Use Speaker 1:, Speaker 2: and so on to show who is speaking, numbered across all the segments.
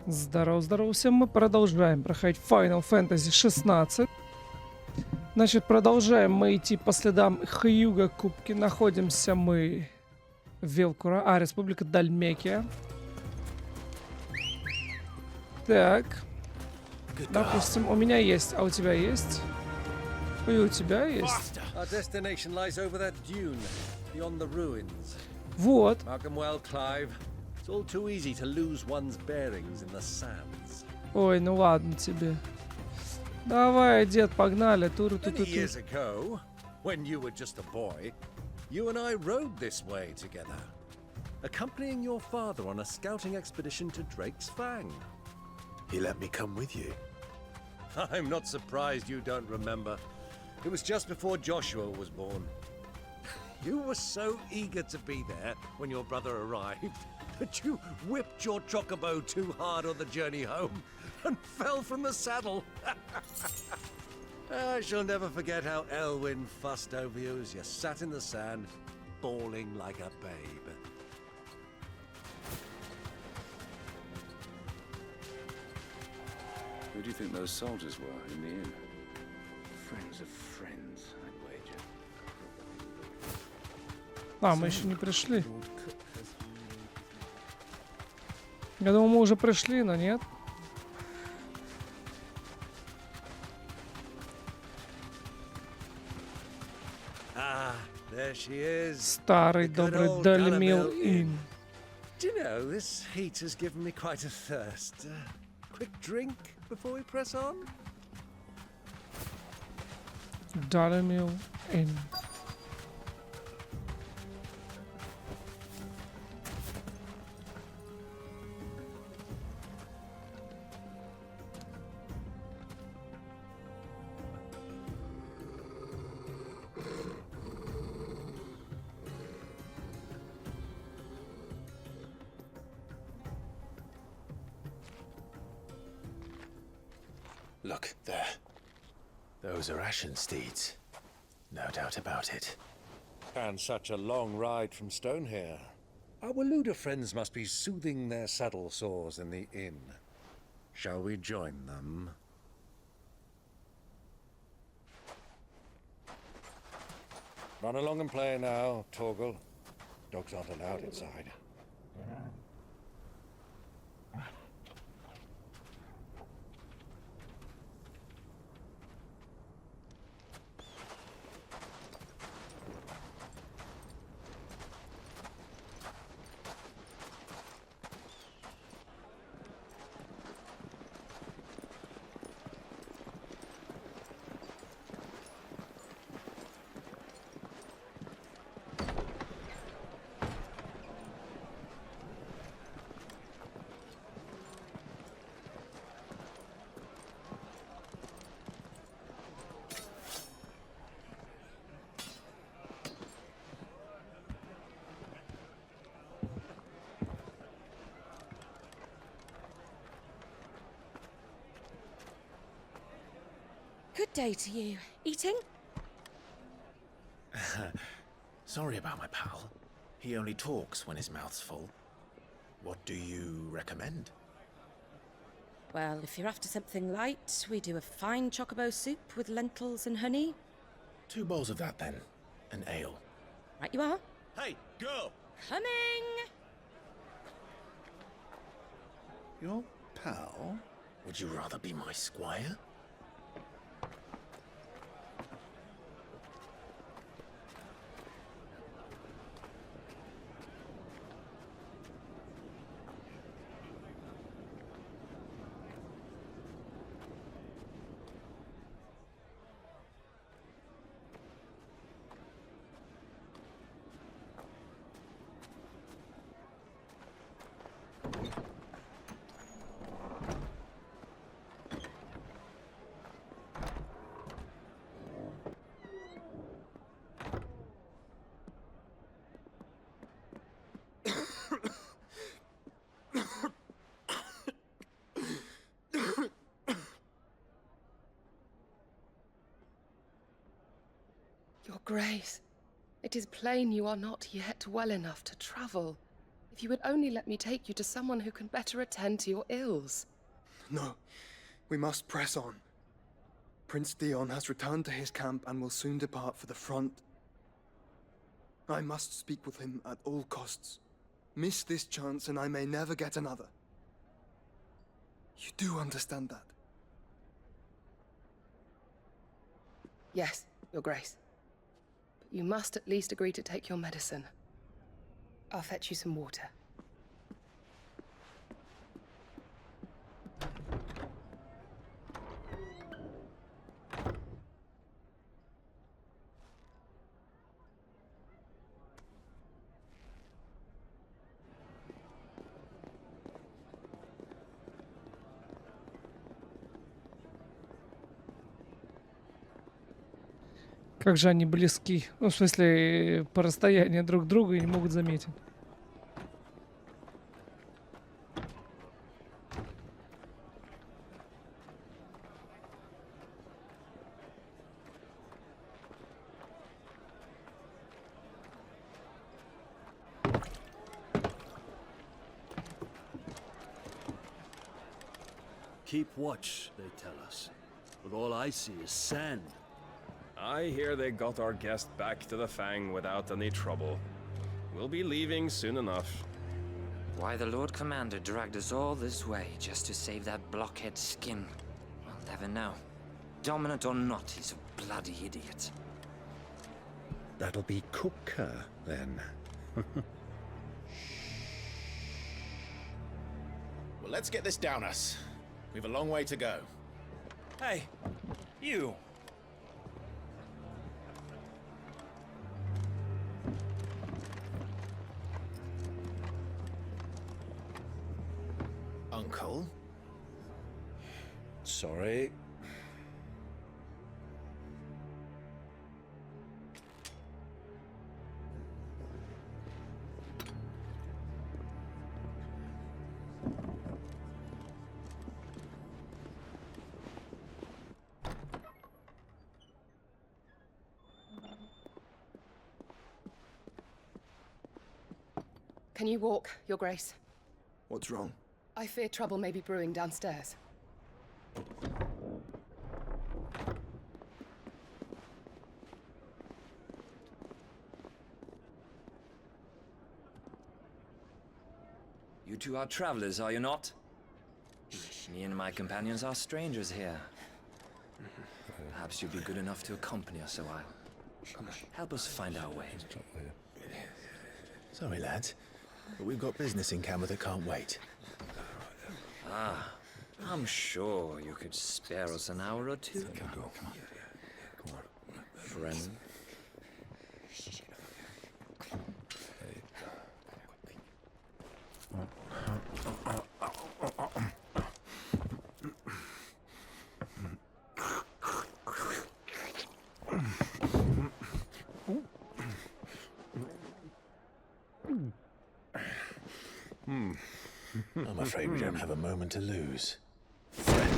Speaker 1: Здорово, здорово всем. Мы продолжаем проходить Final Fantasy XVI. Значит, продолжаем мы идти по следам Хьюга Кубки. Находимся мы в Велкура, Республика Дальмекия. Так. Допустим, у меня есть, а у тебя есть? И у тебя есть. Вот. Ой, ну ладно тебе. Давай, дед, погнали. Туру-ту-ту-ту.
Speaker 2: When you were just a boy, you and I rode this way together, accompanying your father on a scouting expedition to Drake's Fang.
Speaker 3: He let me come with you.
Speaker 2: I'm not surprised you don't remember. It was just before Joshua was born. You were so eager to be there when your brother arrived that you whipped your chocobo too hard on the journey home and fell from the saddle. I shall never forget how Elwyn fussed over you as you sat in the sand, bawling like a babe.
Speaker 3: Who do you think those soldiers were in the inn? Friends of friends, I'd wager.
Speaker 1: А, мы еще не пришли. Я думал, мы уже пришли, но нет.
Speaker 2: There she is.
Speaker 1: Старый добрый Дальмил Inn.
Speaker 2: Do you know, this heat has given me quite a thirst. Quick drink before we press on?
Speaker 1: Дальмил Inn.
Speaker 3: Look, there. Those are ashen steeds. No doubt about it.
Speaker 2: And such a long ride from Stone here. Our Waluda friends must be soothing their saddle sores in the inn. Shall we join them? Run along and play now, Torgal. Dogs aren't allowed inside.
Speaker 4: Good day to you. Eating?
Speaker 3: Sorry about my pal. He only talks when his mouth's full. What do you recommend?
Speaker 4: Well, if you're after something light, we do a fine chocobo soup with lentils and honey.
Speaker 3: 2 bowls of that then. An ale.
Speaker 4: Right you are.
Speaker 2: Hey, girl!
Speaker 4: Coming!
Speaker 3: Your pal? Would you rather be my squire?
Speaker 5: Your Grace, it is plain you are not yet well enough to travel. If you would only let me take you to someone who can better attend to your ills.
Speaker 6: No, we must press on. Prince Theon has returned to his camp and will soon depart for the front. I must speak with him at all costs. Miss this chance and I may never get another. You do understand that?
Speaker 5: Yes, Your Grace. But you must at least agree to take your medicine. I'll fetch you some water.
Speaker 1: Как же они близки. Ну, в смысле, по расстоянию друг к другу и не могут заметить.
Speaker 2: Keep watch, they tell us. But all I see is sand.
Speaker 7: I hear they got our guest back to the Fang without any trouble. We'll be leaving soon enough.
Speaker 8: Why the Lord Commander dragged us all this way just to save that blockhead skin, I'll never know. Dominant or not, he's a bloody idiot.
Speaker 2: That'll be Cooker, then.
Speaker 3: Well, let's get this down us. We've a long way to go.
Speaker 9: Hey, you.
Speaker 3: Uncle?
Speaker 2: Sorry.
Speaker 5: Can you walk, Your Grace?
Speaker 6: What's wrong?
Speaker 5: I fear trouble may be brewing downstairs.
Speaker 8: You two are travelers, are you not? Me and my companions are strangers here. Perhaps you'd be good enough to accompany us a while. Help us find our way.
Speaker 3: Sorry, lads, but we've got business in camera that can't wait.
Speaker 8: Ah, I'm sure you could spare us an hour or two.
Speaker 3: Come on.
Speaker 8: Friend.
Speaker 3: I'm afraid we don't have a moment to lose. Friend.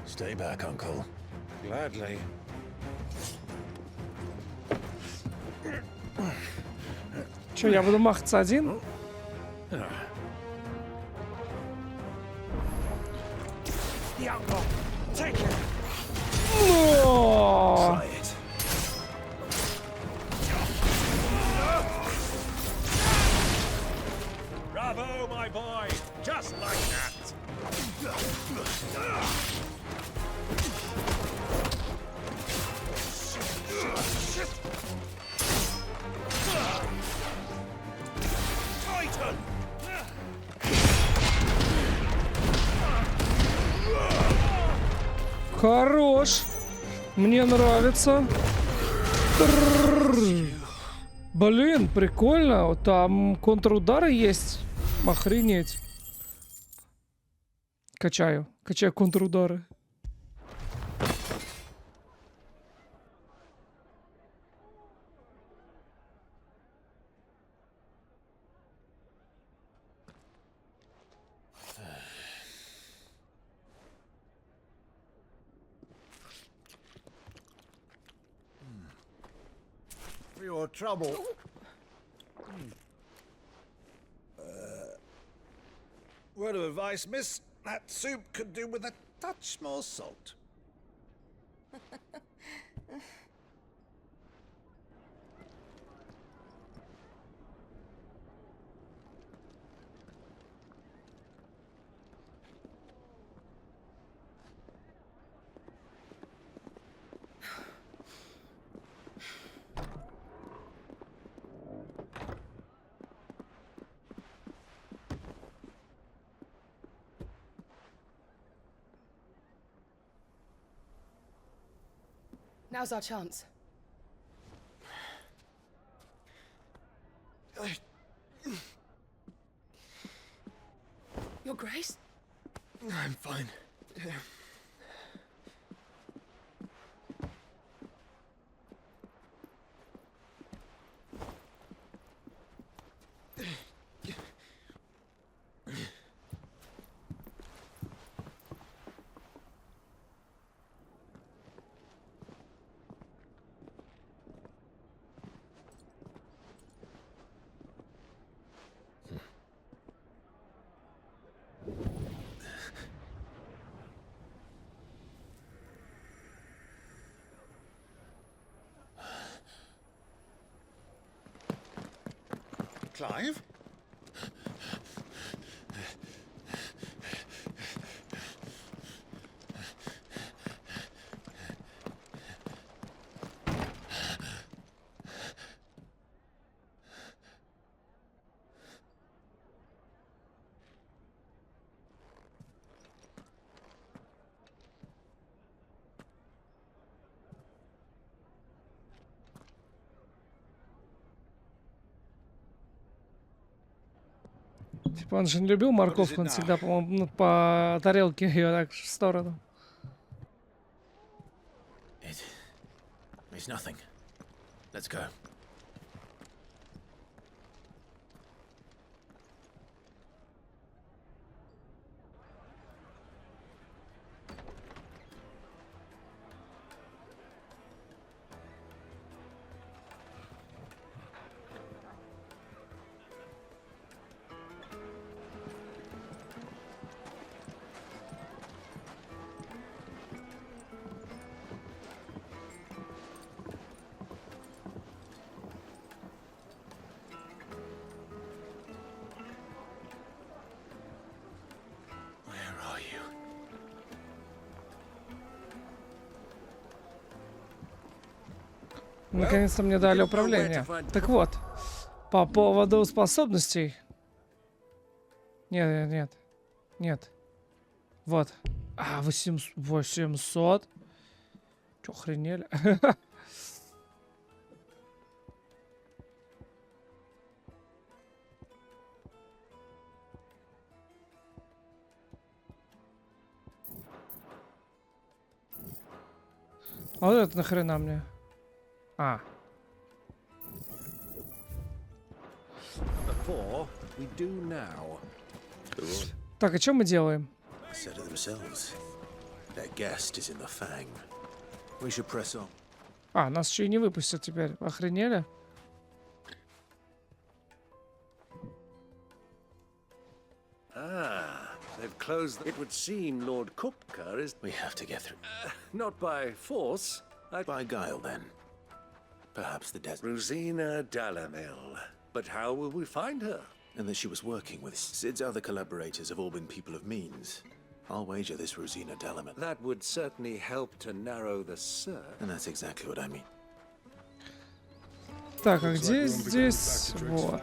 Speaker 3: Stay back, Uncle.
Speaker 2: Gladly.
Speaker 1: Че, я буду махаться один? Но!
Speaker 3: Try it.
Speaker 9: Bravo, my boy! Just like that! Titan!
Speaker 1: Хорош. Мне нравится. Трррр. Блин, прикольно. Вот там контрудары есть. Охренеть. Качаю контрудары.
Speaker 2: For your trouble. Word of advice, miss. That soup could do with a touch more salt.
Speaker 5: Now's our chance. Your Grace?
Speaker 6: I'm fine.
Speaker 2: Clive?
Speaker 1: Типа он же не любил морковку, он всегда, по-моему, ну, по тарелке ее так в сторону.
Speaker 3: It's nothing. Let's go.
Speaker 1: Наконец-то мне дали управление. Так вот, по поводу способностей. Нет, нет, нет. Вот. 800. Чё, охренели? А вот это нахрена мне?
Speaker 2: Before we do now.
Speaker 1: Так, а что мы делаем?
Speaker 3: Said it themselves. Their guest is in the fang. We should press on.
Speaker 1: Нас еще и не выпустят теперь. Охренели?
Speaker 2: They've closed. It would seem Lord Kupka is.
Speaker 3: We have to get through.
Speaker 2: Not by force.
Speaker 3: By guile, then. Perhaps the desert.
Speaker 2: Rosina Dalamil. But how will we find her?
Speaker 3: And that she was working with Sid's other collaborators have all been people of means. I'll wager this Rosina Dalamil.
Speaker 2: That would certainly help to narrow the search.
Speaker 3: And that's exactly what I mean.
Speaker 1: Так, а где здесь? Вот.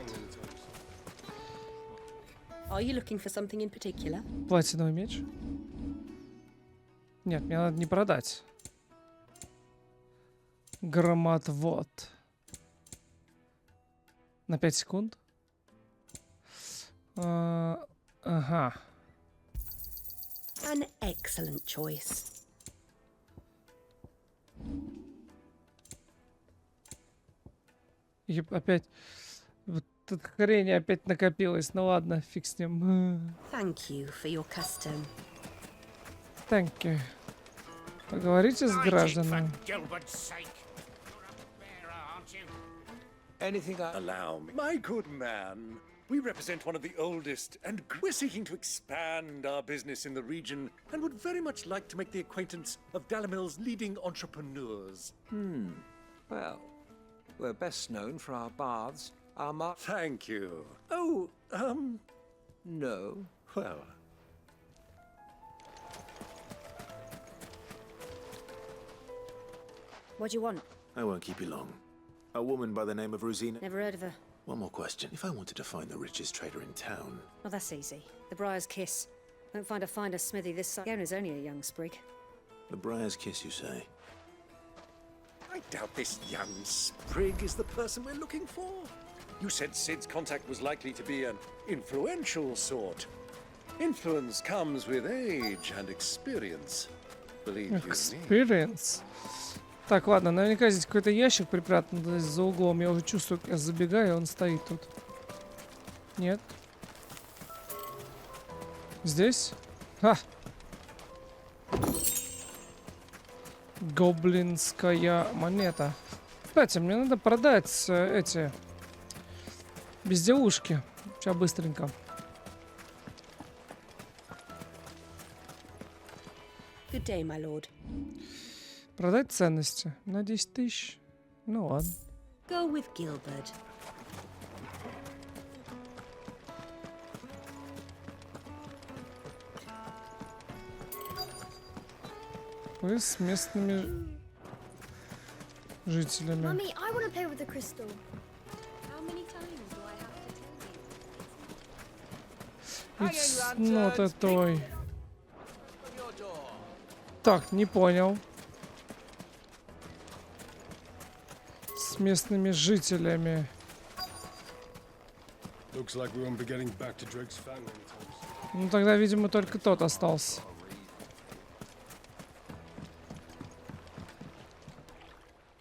Speaker 4: Are you looking for something in particular?
Speaker 1: Платиновый меч? Нет, мне надо не продать. Громотвод. На 5 секунд. Ага.
Speaker 4: An excellent choice.
Speaker 1: И опять... Вот тут хрень опять накопилась. Ну ладно, фиг с ним.
Speaker 4: Thank you for your custom.
Speaker 1: Thank you. Поговорите с гражданами.
Speaker 2: Anything I allow me. My good man, we represent one of the oldest, and we're seeking to expand our business in the region, and would very much like to make the acquaintance of Dalamil's leading entrepreneurs.
Speaker 10: Well, we're best known for our baths, our
Speaker 2: Thank you. Oh,
Speaker 10: No.
Speaker 2: well.
Speaker 4: What do you want?
Speaker 3: I won't keep you long. A woman by the name of Rosina.
Speaker 4: Never heard of her.
Speaker 3: One more question. If I wanted to find the richest trader in town,
Speaker 4: Oh, that's easy. The Briar's Kiss. Won't find a finer smithy this side. Owner's only a young sprig.
Speaker 3: the Briar's Kiss, you say?
Speaker 2: I doubt this young sprig is the person we're looking for. You said Sid's contact was likely to be an influential sort. Influence comes with age and experience. Believe you me.
Speaker 1: Experience. Так, ладно, наверняка здесь какой-то ящик припрятан здесь за углом. Я уже чувствую, как я забегаю, он стоит тут. Нет. Здесь? Ха! Гоблинская монета. Кстати, мне надо продать эти безделушки. Сейчас быстренько.
Speaker 4: Good day, my lord.
Speaker 1: Продать ценности на 10 тысяч. Ну ладно.
Speaker 4: Go with Gilbert.
Speaker 1: Вы с местными жителями.
Speaker 11: Mummy, I want to play with the crystal. How many times do I have to tell you?
Speaker 1: It's not a toy. Так, не понял. С местными жителями.
Speaker 7: Looks like we won't be getting back to Drake's Fang anytime soon.
Speaker 1: Ну тогда, видимо, только тот остался.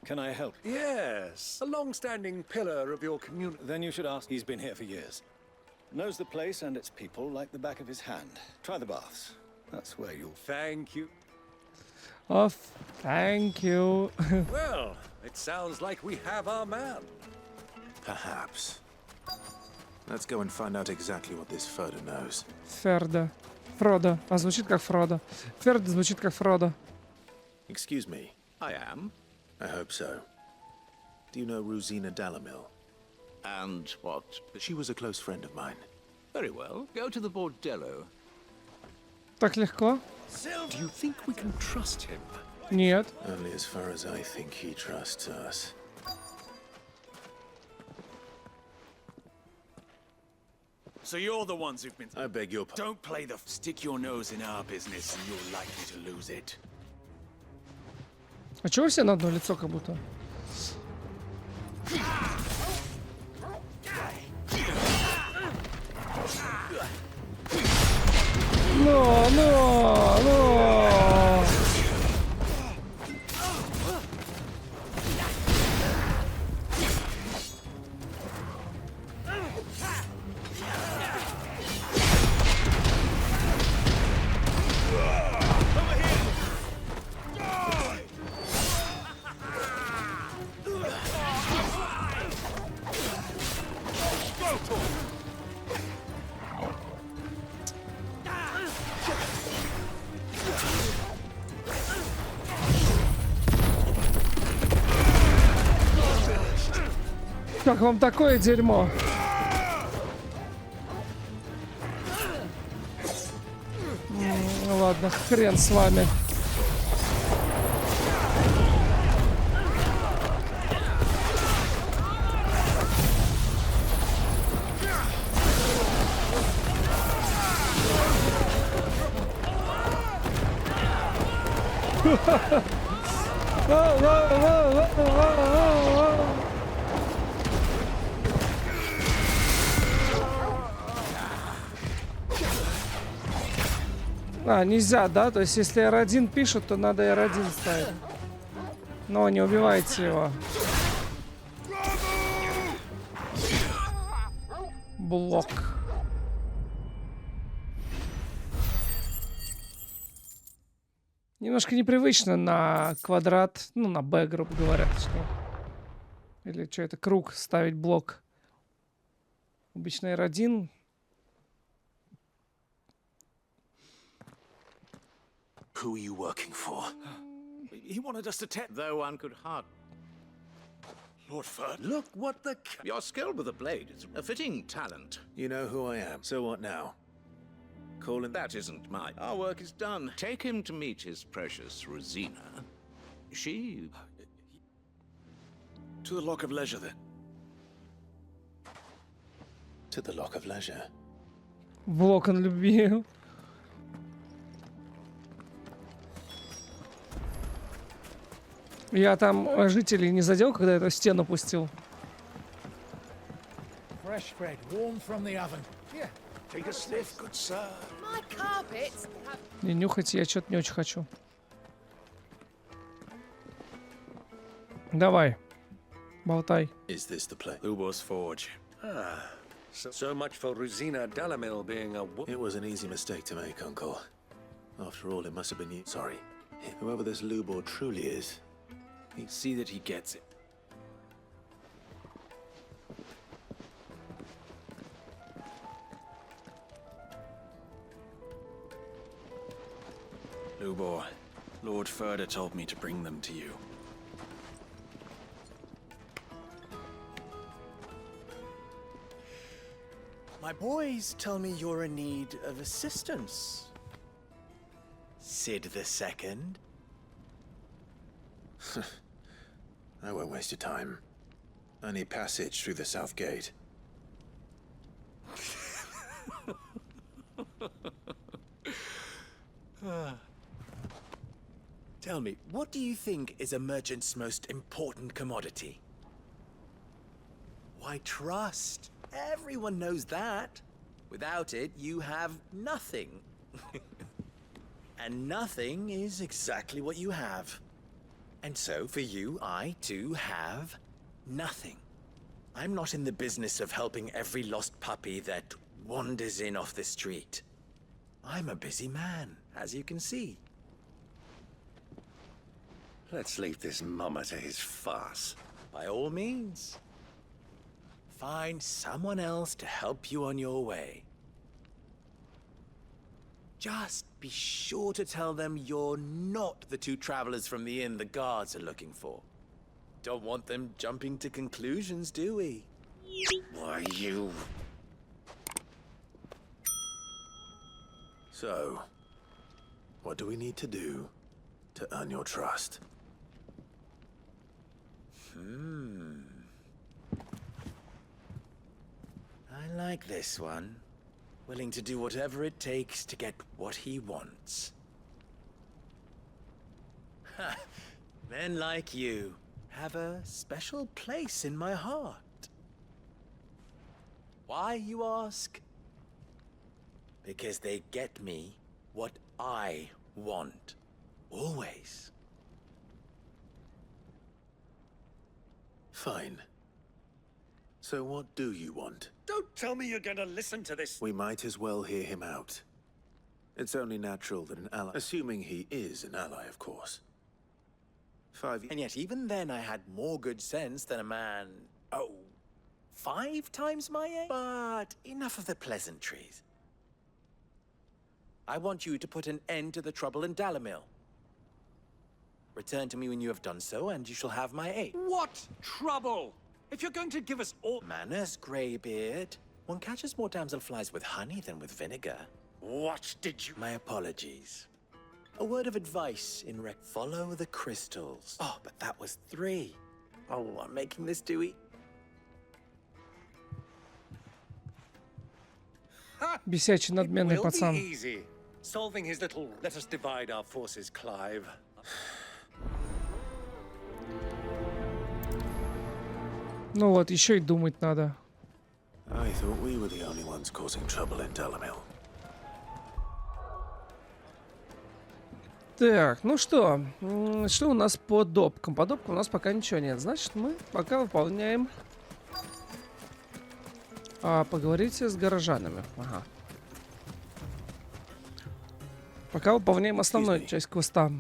Speaker 12: Can I help?
Speaker 2: Yes, a long-standing pillar of your community.
Speaker 12: Then you should ask. He's been here for years. Knows the place and its people like the back of his hand. Try the baths. That's where you'll...
Speaker 2: Thank you.
Speaker 1: Oh, thank you.
Speaker 2: Well, it sounds like we have our man.
Speaker 3: Perhaps. Let's go and find out exactly what this Frodo knows.
Speaker 1: Ферда. Фродо. А звучит как Фродо. Ферда звучит как Фродо.
Speaker 3: Excuse me.
Speaker 10: I am.
Speaker 3: I hope so. Do you know Rosina Dalamil?
Speaker 10: And what?
Speaker 3: She was a close friend of mine.
Speaker 10: Very well. Go to the bordello.
Speaker 1: Так легко?
Speaker 2: Do you think we can trust him?
Speaker 1: Нет.
Speaker 3: Only as far as I think he trusts us.
Speaker 13: So you're the ones who've been...
Speaker 3: I beg your pardon.
Speaker 13: Don't play the... Stick your nose in our business and you're likely to lose it.
Speaker 1: А чего все на одно лицо как будто? Но! Как вам такое дерьмо? Ну ладно, хрен с вами. А, нельзя, да? То есть, если R1 пишет, то надо R1 ставить. Но не убивайте его. Блок. Немножко непривычно на квадрат, ну, на Б, грубо говоря. Или что это? Круг. Ставить блок. Обычно R1.
Speaker 13: Who are you working for? He wanted us to
Speaker 3: Though one could hard.
Speaker 13: Lord Ferd.
Speaker 12: Look what the...
Speaker 3: Your skill with the blade is a fitting talent.
Speaker 12: You know who I am. So what now? Calling...
Speaker 3: That isn't mine. Our work is done. Take him to meet his precious Rosina. She...
Speaker 13: To the Lock of Leisure, then.
Speaker 12: To the Lock of Leisure.
Speaker 1: В локон любви. Я там жителей не задел, когда эту стену пустил.
Speaker 14: Fresh bread, warm from the oven. Here,
Speaker 13: take a sniff, good sir.
Speaker 5: My carpets have...
Speaker 1: Не нюхать я что-то не очень хочу. Давай. Болтай.
Speaker 12: Is this the place?
Speaker 13: Lubo's Forge.
Speaker 2: So much for Rosina Dalamil being a...
Speaker 12: It was an easy mistake to make, Uncle. After all, it must have been you. Sorry. Whoever this Lubor truly is.
Speaker 13: See that he gets it. Lubor, Lord Ferda told me to bring them to you.
Speaker 15: My boys tell me you're in need of assistance. Sid the Second.
Speaker 12: I won't waste your time. I need passage through the south gate.
Speaker 15: Tell me, what do you think is a merchant's most important commodity? Why, trust. Everyone knows that. Without it, you have nothing. And nothing is exactly what you have. And so, for you, I, too, have nothing. I'm not in the business of helping every lost puppy that wanders in off the street. I'm a busy man, as you can see.
Speaker 2: Let's leave this mummer to his farce.
Speaker 15: By all means. Find someone else to help you on your way. Just be sure to tell them you're not the two travelers from the inn the guards are looking for. Don't want them jumping to conclusions, do we?
Speaker 2: Why, you...
Speaker 12: So, what do we need to do to earn your trust?
Speaker 15: I like this one. Willing to do whatever it takes to get what he wants. Ha! Men like you have a special place in my heart. Why, you ask? Because they get me what I want. Always.
Speaker 12: Fine. So what do you want?
Speaker 2: Don't tell me you're gonna listen to this.
Speaker 12: We might as well hear him out. It's only natural that an ally, assuming he is an ally, of course.
Speaker 15: And yet even then I had more good sense than a man, 5 times my age? But enough of the pleasantries. I want you to put an end to the trouble in Dalamil. Return to me when you have done so, and you shall have my aid.
Speaker 9: What trouble? If you're going to give us all...
Speaker 15: Manners, Greybeard. One catches more damselflies with honey than with vinegar.
Speaker 2: What did you...
Speaker 15: My apologies. A word of advice in follow the crystals. Oh, but that was 3. Oh, I'm making this too
Speaker 1: Бесячий надменный
Speaker 2: Will
Speaker 1: пацан.
Speaker 2: be easy. Solving his little... Let us divide our forces, Clive.
Speaker 1: Ну вот, еще и думать надо.
Speaker 12: I thought we were the only ones causing trouble in Dalamil.
Speaker 1: Так, ну что? Что у нас по допкам? По допкам у нас пока ничего нет. Значит, мы пока выполняем... поговорите с горожанами. Ага. Пока выполняем основную часть квеста.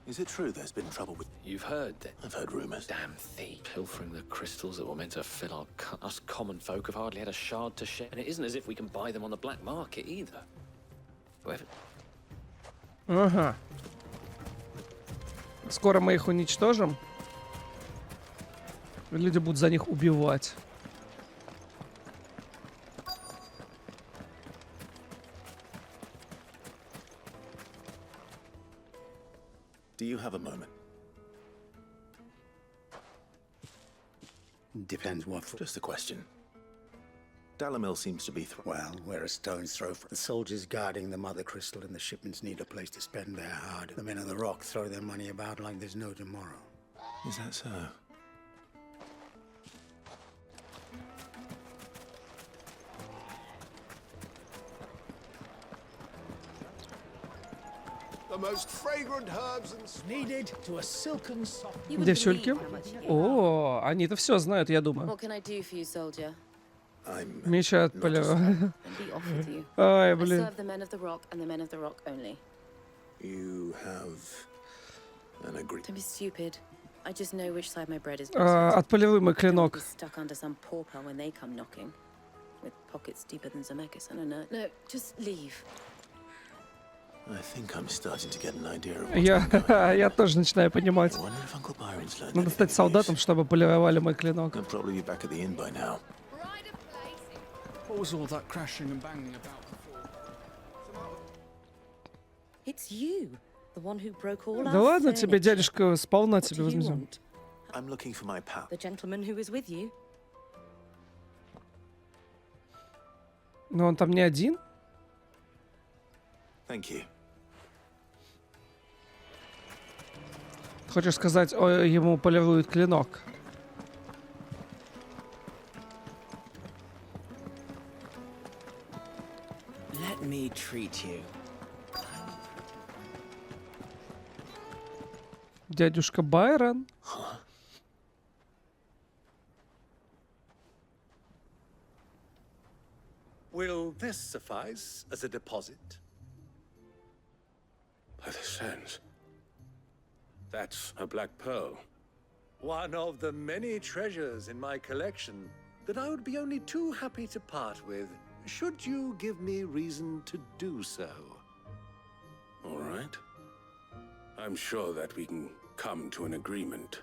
Speaker 3: Is it true there's been trouble with...
Speaker 15: You've heard that?
Speaker 3: I've heard rumors.
Speaker 15: Damn thief. Pilfering the crystals that were meant to fill our us common folk have hardly had a shard to share. And it isn't as if we can buy them on the black market either. Whoever...
Speaker 1: Ага. Скоро мы их уничтожим. Люди будут за них убивать.
Speaker 3: Do you have a moment?
Speaker 16: Depends what for.
Speaker 3: Just a question. Dalamil seems to be
Speaker 16: Well, we're a stone's throw from the soldiers guarding the mother crystal, and the shipments need a place to spend their hard. The men of the rock throw their money about like there's no tomorrow.
Speaker 3: Is that so?
Speaker 14: The most fragrant herbs and needed to a silken soft.
Speaker 1: Девчульки. О, они-то все знают, я думаю.
Speaker 4: What can I do for you, soldier?
Speaker 1: Меча отпалила.
Speaker 4: And be off with you.
Speaker 1: Ай,
Speaker 4: I
Speaker 1: блин.
Speaker 4: serve the men of the rock and the men of the rock only.
Speaker 3: You have an agreement.
Speaker 4: Don't be stupid. I just know which side my bread is buttered.
Speaker 1: Отполируемый
Speaker 4: Be
Speaker 1: клинок.
Speaker 4: stuck under some pauper when they come knocking, with pockets deeper than Zemeckis. I don't know. No, just leave.
Speaker 3: I think I'm starting to get an idea of what's
Speaker 1: Я тоже начинаю понимать.
Speaker 3: I wonder if Uncle Byron's learned
Speaker 1: Надо
Speaker 3: anything
Speaker 1: стать
Speaker 3: of
Speaker 1: солдатом,
Speaker 3: these.
Speaker 1: чтобы полировали мой клинок.
Speaker 3: They'll probably be back at the inn by now.
Speaker 10: What was all that crashing and banging about before?
Speaker 4: It's you, the one who broke all
Speaker 1: Да
Speaker 4: our
Speaker 1: ладно тебе,
Speaker 4: furniture.
Speaker 1: дядюшка, сполна
Speaker 4: What
Speaker 1: тебе
Speaker 4: do you
Speaker 1: возьмем.
Speaker 4: want?
Speaker 3: I'm looking for my pal.
Speaker 4: The gentleman who was with you?
Speaker 1: Но он там не один?
Speaker 3: Thank you.
Speaker 1: Хочешь сказать, ему полируют клинок?
Speaker 10: Let me treat you.
Speaker 1: Дядюшка Байрон?
Speaker 2: Will this suffice as a deposit?
Speaker 17: By the sands. That's a black pearl.
Speaker 2: One of the many treasures in my collection that I would be only too happy to part with, should you give me reason to do so.
Speaker 17: All right. I'm sure that we can come to an agreement,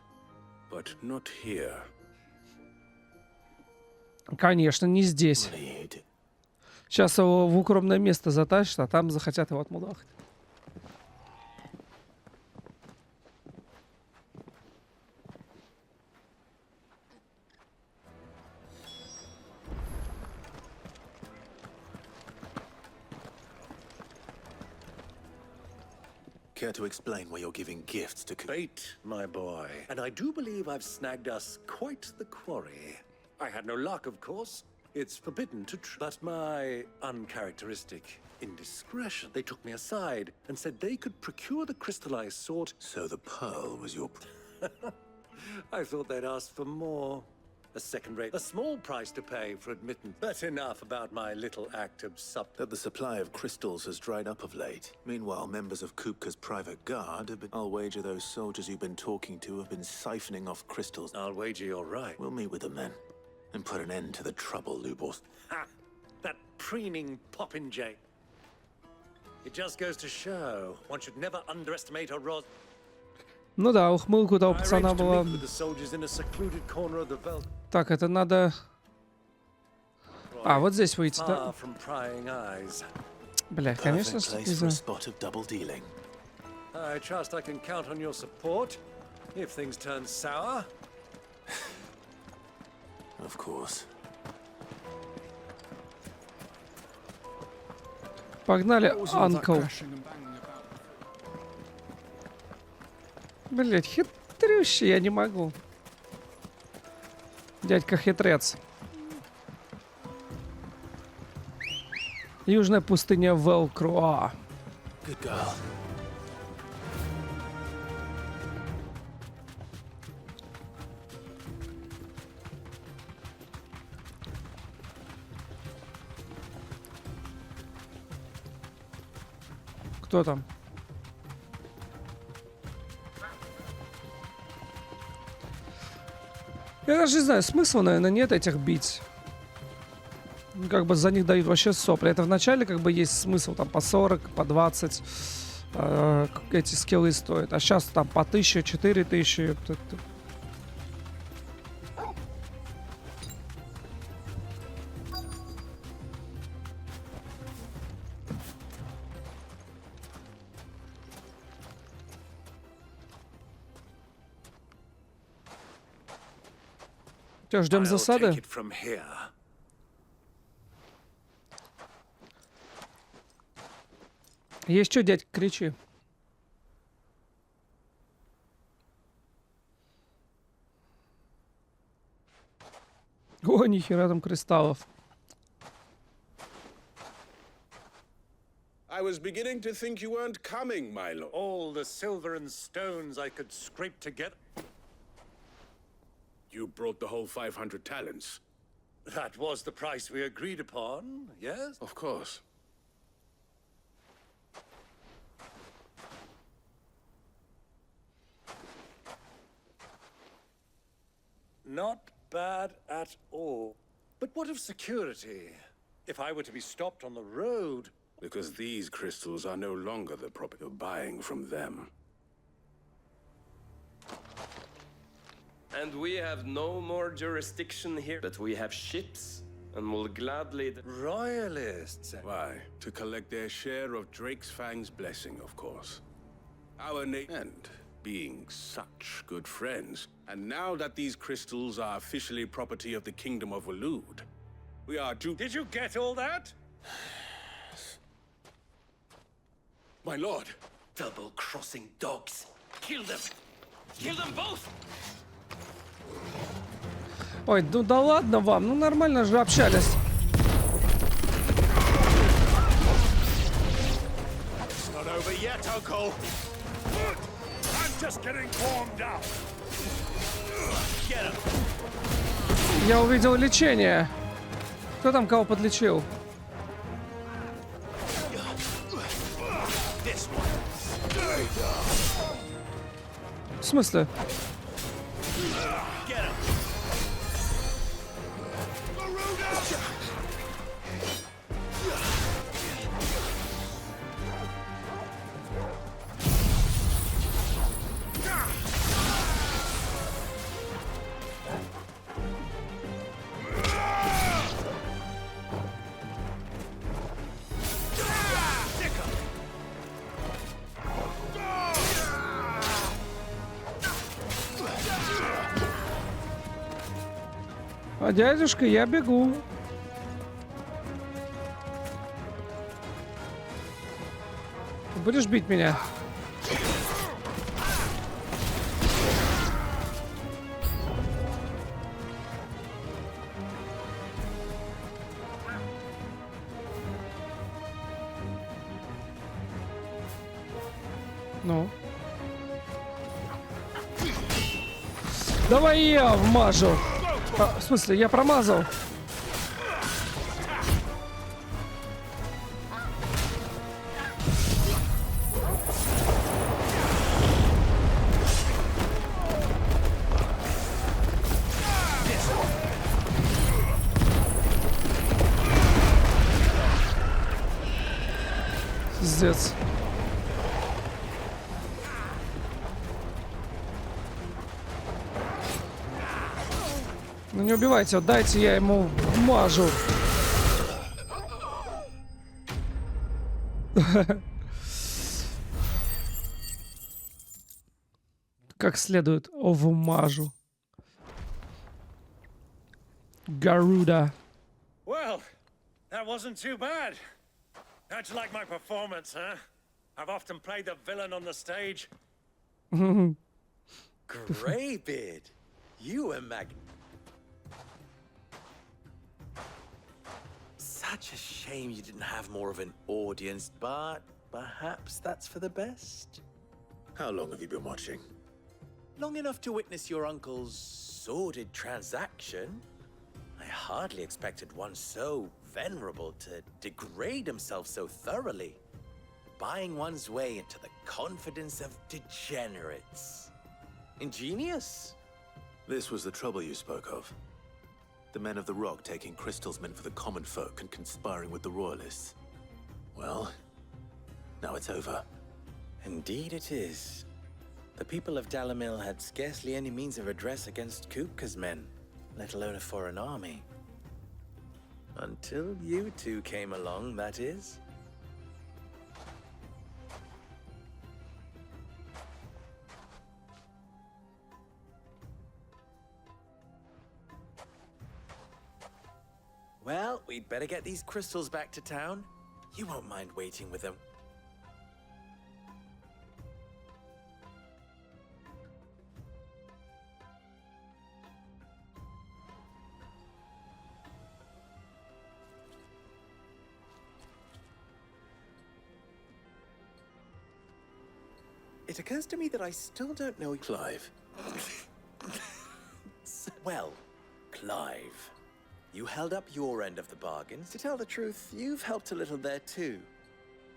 Speaker 17: but not here.
Speaker 1: Конечно, не здесь. Сейчас его в укромное место затащат, а там захотят его отмудахать.
Speaker 3: Care to explain why you're giving gifts to...
Speaker 2: Bait, my boy. And I do believe I've snagged us quite the quarry. I had no luck, of course. It's forbidden to but my uncharacteristic indiscretion. They took me aside and said they could procure the crystallized sort.
Speaker 3: So the pearl was your...
Speaker 2: I thought they'd ask for more. A second rate, a small price to pay for admittance. But enough about my little act of
Speaker 3: That the supply of crystals has dried up of late. Meanwhile, members of Kupka's private guard have been... I'll wager those soldiers you've been talking to have been siphoning off crystals.
Speaker 2: I'll wager you're right.
Speaker 3: We'll meet with them then. And put an end to the trouble, Lubos.
Speaker 2: Ha! That preening popinjay. It just goes to show one should never underestimate a Ros...
Speaker 1: Ну да, ухмылка у того пацана была. Так, это надо... А, вот здесь выйти, да? Бля, конечно, что нельзя.
Speaker 2: I trust I can count on your support if things turn sour.
Speaker 3: Of course.
Speaker 1: Погнали, Анкл. Блять, хитрющий, я не могу. Дядька хитрец. Южная пустыня Велкруа. Кто там? Я даже не знаю, смысла, наверное, нет этих бить. Ну, как бы за них дают вообще сопли. Это вначале как бы есть смысл там по 40, по 20 эти скиллы стоят. А сейчас там по 1000, 4000. Что, ждем засады? Есть что, дядь, кричи. О, нихера там кристаллов.
Speaker 17: I was beginning to think you weren't coming, my lord.
Speaker 2: All the silver and stones I could scrape together.
Speaker 17: You brought the whole 500 talents.
Speaker 2: That was the price we agreed upon, yes?
Speaker 17: Of course.
Speaker 2: Not bad at all. But what of security? If I were to be stopped on the road...
Speaker 17: Because these crystals are no longer the property of buying from them.
Speaker 7: And we have no more jurisdiction here, but we have ships, and will gladly...
Speaker 2: Royalists?
Speaker 17: Why? To collect their share of Drake's Fang's blessing, of course. Our and being such good friends. And now that these crystals are officially property of the Kingdom of Waloed, we are due...
Speaker 2: Did you get all that?
Speaker 17: My lord!
Speaker 13: Double-crossing dogs. Kill them! Kill them both!
Speaker 1: Ой, ну да ладно вам, ну нормально же общались.
Speaker 9: It's not over yet, Uncle. I'm just getting warmed up. Get him.
Speaker 1: Я увидел лечение. Кто там кого подлечил? В смысле? А дядюшка, я бегу. Ты будешь бить меня? Ну. Давай я вмажу. А, в смысле, я промазал. Пиздец. Ну не убивайте, вот дайте я ему вмажу. Как следует вмажу. Гаруда.
Speaker 2: Well, that wasn't too bad. How'd you like my performance, huh? I've often played the villain on the stage.
Speaker 15: Greybeard, you were Such a shame you didn't have more of an audience, but perhaps that's for the best.
Speaker 3: How long have you been watching?
Speaker 15: Long enough to witness your uncle's sordid transaction. I hardly expected one so venerable to degrade himself so thoroughly, buying one's way into the confidence of degenerates. Ingenious.
Speaker 3: This was the trouble you spoke of. The men of the Rock taking crystals meant for the common folk and conspiring with the royalists. Well, now it's over.
Speaker 15: Indeed it is. The people of Dalamil had scarcely any means of redress against Kupka's men, let alone a foreign army. Until you two came along, that is. Well, we'd better get these crystals back to town. You won't mind waiting with them. It occurs to me that I still don't know Clive. Well, Clive. You held up your end of the bargain. To tell the truth, you've helped a little there too.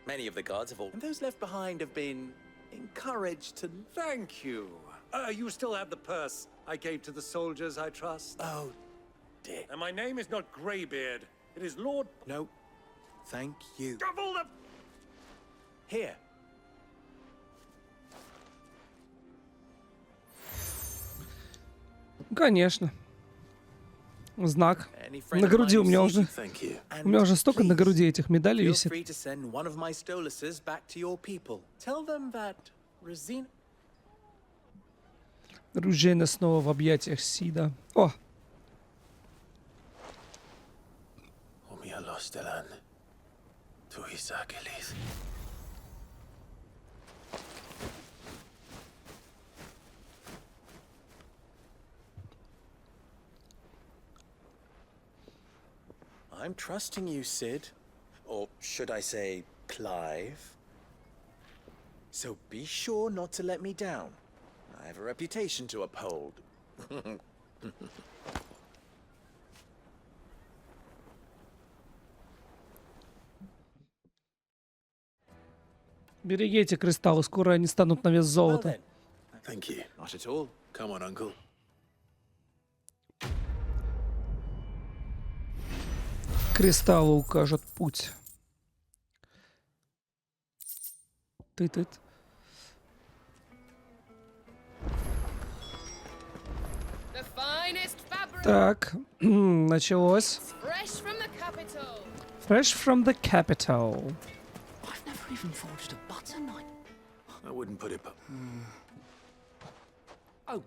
Speaker 15: Many of the guards have all... And those left behind have been encouraged to...
Speaker 2: Thank you. You still have the purse I gave to the soldiers, I trust?
Speaker 15: Oh, dear.
Speaker 2: And my name is not Greybeard. It is Lord...
Speaker 15: No. Thank you.
Speaker 2: Double the...
Speaker 15: Here.
Speaker 1: Конечно. Знак. На груди у меня уже... У меня уже столько на груди этих медалей висит. Ружейна снова в объятиях Сида. О!
Speaker 15: I'm trusting you, Sid. Or should I say, Clive? So be sure not to let me down. I have a reputation to uphold.
Speaker 1: Береги эти кристаллы, скоро они станут на вес золота.
Speaker 3: Thank you. Not at all. Come on, Uncle.
Speaker 1: Кристаллы укажут путь. Ты-ты. Так, началось. Fresh from the capital.
Speaker 13: I've never even forged a butter knife.
Speaker 3: I wouldn't put it up.
Speaker 13: Oh,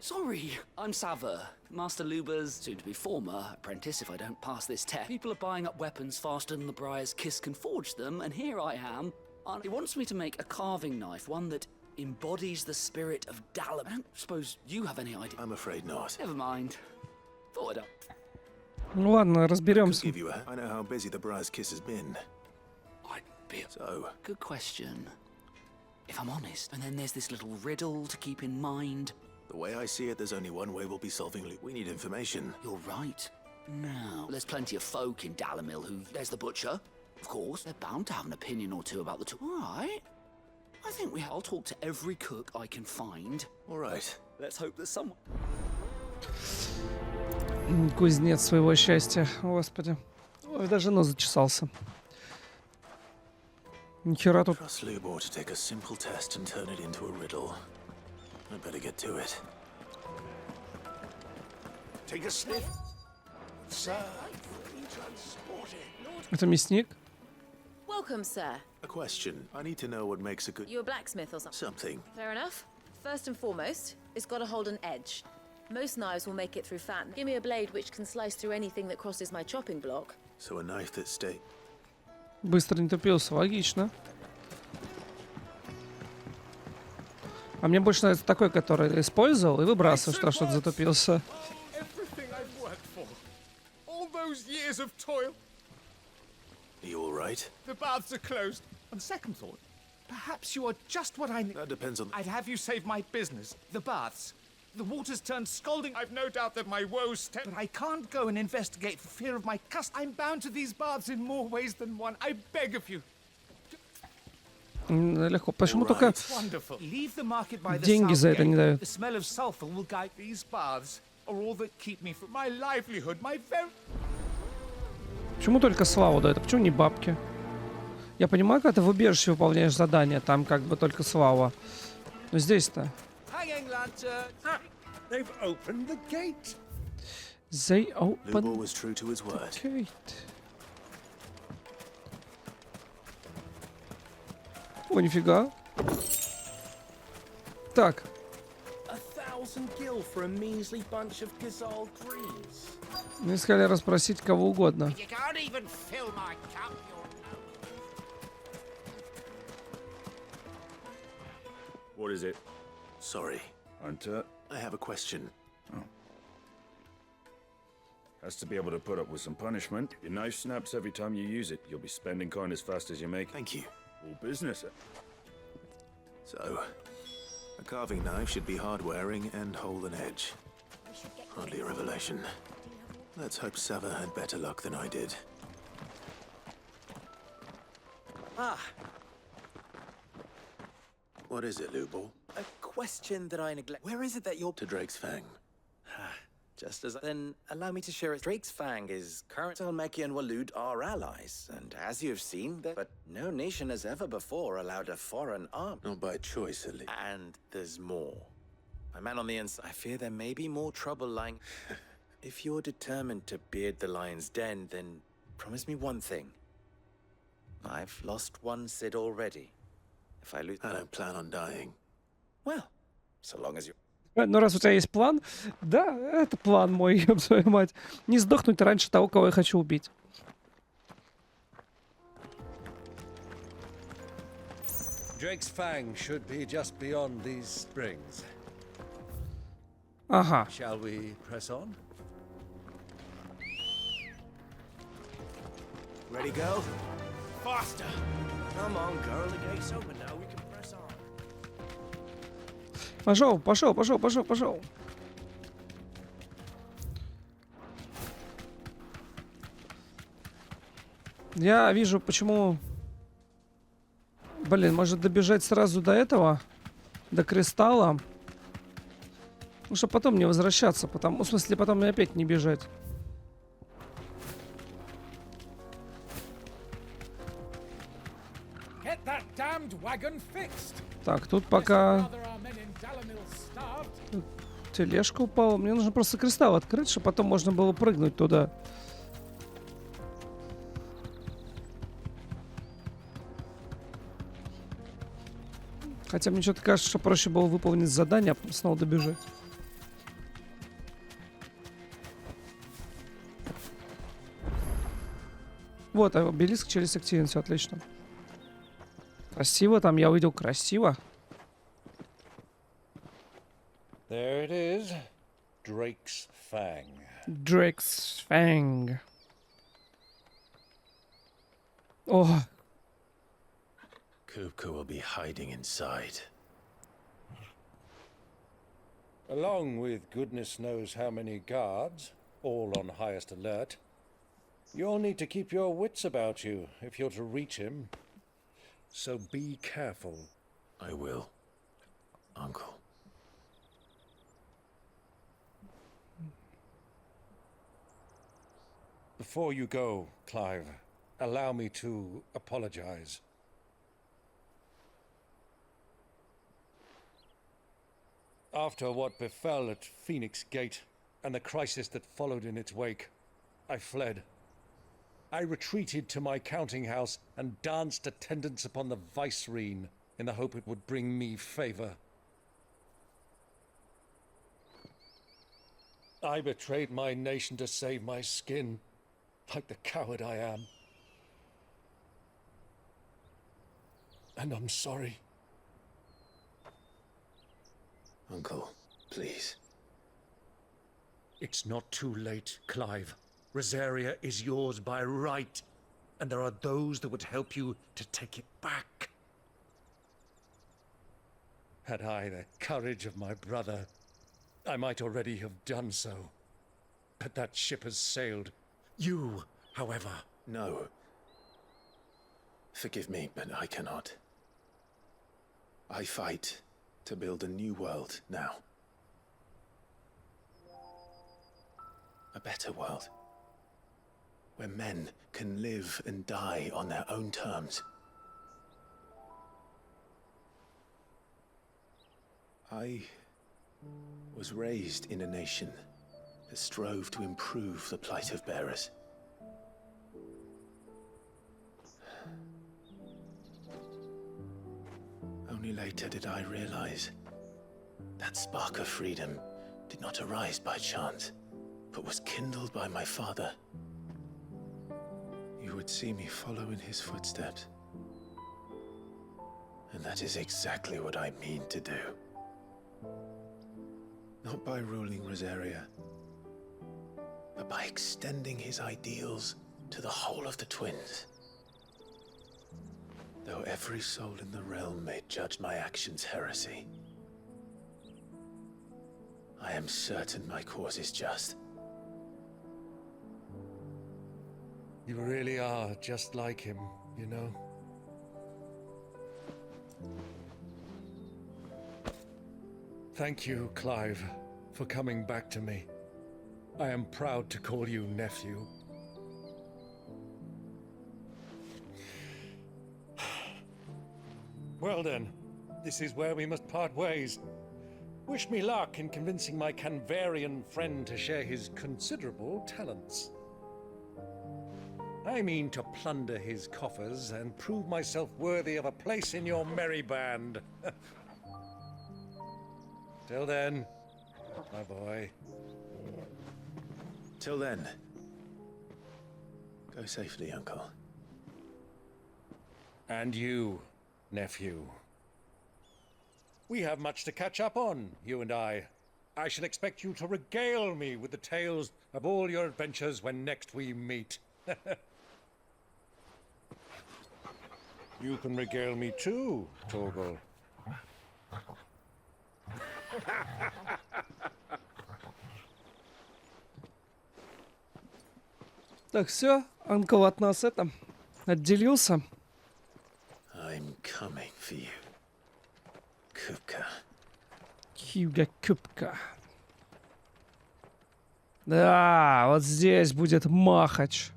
Speaker 13: sorry. I'm Sava, Master Luba's soon-to-be former apprentice if I don't pass this test. People are buying up weapons faster than the Briar's Kiss can forge them, and here I am. He wants me to make a carving knife, one that embodies the spirit of Dalam. I don't suppose you have any idea.
Speaker 3: I'm afraid not.
Speaker 13: Never mind. Thought it up.
Speaker 1: Ну ладно, разберемся.
Speaker 3: I know how busy the Briar's Kiss has been.
Speaker 13: I'd be...
Speaker 3: So...
Speaker 13: Good question. If I'm honest. And then there's this little riddle to keep in mind.
Speaker 3: The way I see it, there's only one way we'll be solving it. We need information.
Speaker 13: You're right. Now, there's plenty of folk in Dalamil who... There's the butcher, of course. They're bound to have an opinion or two about the two. All right. I think I'll talk to every cook I can find.
Speaker 3: All right.
Speaker 13: Let's hope there's someone...
Speaker 1: Кузнец своего счастья. Господи. Ой, даже нос зачесался. Нихера тут.
Speaker 3: Trust Lubor to take a simple test and turn it into a riddle. I better get to it.
Speaker 14: Take a sniff. Sir.
Speaker 1: Это мясник?
Speaker 18: Welcome, sir.
Speaker 3: A question. I need to know what makes a good...
Speaker 18: You a blacksmith or something?
Speaker 3: Something.
Speaker 18: Fair enough. First and foremost, it's got to hold an edge. Most knives will make it through fat. Give me a blade which can slice through anything that crosses my chopping block.
Speaker 3: So a knife that stays...
Speaker 1: Быстро не тупился, логично. А мне больше нравится такой, который использовал и выбрасываешь, потому что затупился.
Speaker 14: All those years of toil.
Speaker 3: Are you all right?
Speaker 14: The baths are closed. On second thought, perhaps you are just what I need.
Speaker 3: That depends on...
Speaker 14: I'd have you save my business. The baths. The water's turned scalding. I've no doubt that my woes stem. But I can't go and investigate for fear of my custom. I'm bound to these baths in more ways than one. I beg of you.
Speaker 1: Легко. Почему только
Speaker 14: Wonderful. Leave the market by the
Speaker 1: деньги
Speaker 14: south
Speaker 1: за это
Speaker 14: gate.
Speaker 1: не дают?
Speaker 14: The smell of sulfur will guide these baths, are all that keep me from my livelihood, my very...
Speaker 1: Почему только славу дают? А почему не бабки? Я понимаю, когда ты в убежище выполняешь задание, там как бы только слава. Но здесь-то...
Speaker 14: Hanging lantern.
Speaker 2: They've opened the gate.
Speaker 1: They open
Speaker 3: Lubo was true to his
Speaker 1: the
Speaker 3: word.
Speaker 1: gate. О, нифига. Так.
Speaker 7: 1,000 gil for a measly bunch of gazelle greens.
Speaker 1: Мы искали расспросить кого угодно.
Speaker 14: You can't even fill my cup,
Speaker 17: What is it?
Speaker 3: Sorry.
Speaker 17: Hunter
Speaker 3: I have a question.
Speaker 17: has to be able to put up with some punishment. Your knife snaps every time you use it. You'll be spending coin as fast as you make.
Speaker 3: Thank you.
Speaker 17: All business.
Speaker 3: So, a carving knife should be hard-wearing and hold an edge. Hardly a revelation. Let's hope Sava had better luck than I did.
Speaker 15: Ah,
Speaker 3: What is it, Lubo?
Speaker 15: a question that I neglect. Where is it that you're...
Speaker 3: To Drake's Fang.
Speaker 15: Just as... Then allow me to share it. Drake's Fang is current... Salmeki and Walud are allies, and as you have seen, but no nation has ever before allowed a foreign arm.
Speaker 3: Not by choice, at least.
Speaker 15: And there's more. My man on the inside, I fear there may be more trouble lying... If you're determined to beard the lion's den, then promise me one thing. I've lost one Sid already. If I lose...
Speaker 3: I don't plan on dying.
Speaker 15: Well, so long as you...
Speaker 1: Ну, раз у тебя есть план, да, это план мой, ёб твою мать. Не сдохнуть раньше того, кого я хочу убить.
Speaker 2: Drake's Fang should be just beyond these springs.
Speaker 1: Ага.
Speaker 2: Shall we press on?
Speaker 12: Ready, go?
Speaker 14: Faster.
Speaker 12: Come on, girl. The gate's open now. We can press on.
Speaker 1: Пошел, пошел, пошел, пошел, пошел. Я вижу, почему... Блин, может добежать сразу до этого? До кристалла? Ну, чтобы потом не возвращаться. Потому... В смысле, потом мне опять не бежать.
Speaker 14: Get that damned wagon fixed.
Speaker 1: Так, тут пока... Тележка упала. Мне нужно просто кристалл открыть, чтобы потом можно было прыгнуть туда. Хотя мне что-то кажется, что проще было выполнить задание, а потом снова добежать. Вот, обелиск через активен, все отлично. Красиво там, я увидел красиво.
Speaker 2: There it is. Drake's Fang.
Speaker 1: Drake's Fang. О,
Speaker 3: Kupka will be hiding inside.
Speaker 2: Along with goodness knows how many guards, all on highest alert, you'll need to keep your wits about you if you're to reach him. So be careful.
Speaker 3: I will, Uncle.
Speaker 2: Before you go, Clive, allow me to apologize. After what befell at Phoenix Gate and the crisis that followed in its wake, I fled. I retreated to my counting house and danced attendance upon the vice-reine in the hope it would bring me favor. I betrayed my nation to save my skin, like the coward I am. And I'm sorry.
Speaker 3: Uncle, please.
Speaker 2: It's not too late, Clive. Rosaria is yours by right, and there are those that would help you to take it back. Had I the courage of my brother, I might already have done so. But that ship has sailed. You, however...
Speaker 3: No. Forgive me, but I cannot. I fight to build a new world now. A better world. Where men can live and die on their own terms. I was raised in a nation that strove to improve the plight of bearers. Only later did I realize that spark of freedom did not arise by chance, but was kindled by my father. You would see me follow in his footsteps. And that is exactly what I mean to do. Not by ruling Rosaria, but by extending his ideals to the whole of the twins. Though every soul in the realm may judge my actions heresy, I am certain my cause is just.
Speaker 9: You really are just like him, you know? Thank you, Clive, for coming back to me. I am proud to call you nephew. Well then, this is where we must part ways. Wish me luck in convincing my Canvarian friend to share his considerable talents. I mean to plunder his coffers and prove myself worthy of a place in your merry band. Till then, my boy.
Speaker 3: Till then, go safely, Uncle.
Speaker 9: And you, nephew. We have much to catch up on, you and I. I shall expect you to regale me with the tales of all your adventures when next we meet. You can regale me too, Torgal.
Speaker 1: Так, все, Анкл от нас отделился.
Speaker 3: I'm coming for you, Kupka.
Speaker 1: Кубка. Да, вот здесь будет Махач.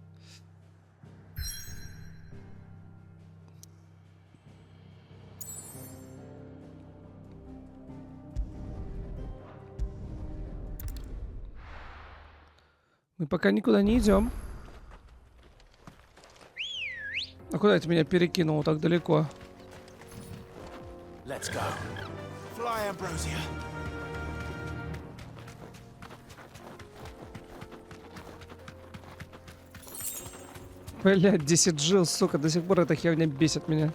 Speaker 1: Мы пока никуда не идем. А куда это меня перекинуло так далеко?
Speaker 15: Let's go. Fly, Ambrosia.
Speaker 1: Блять, 10 жил, сука, до сих пор эта херня бесит меня.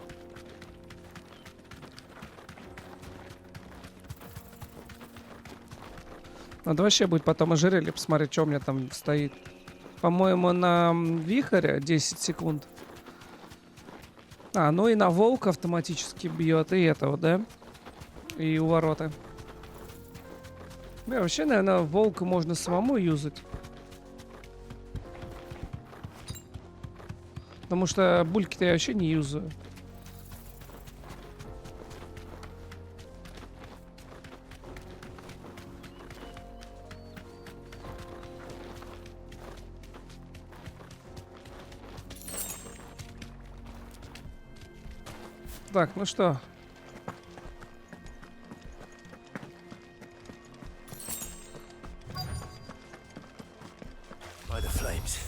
Speaker 1: Надо вообще будет потом ожерелье посмотреть, что у меня там стоит. По-моему, на вихре 10 секунд. А, ну и на волка автоматически бьет, и этого, да? И у ворота. Бля, вообще, наверное, волка можно самому юзать. Потому что бульки-то я вообще не юзаю. Так, ну что?
Speaker 3: By the flames.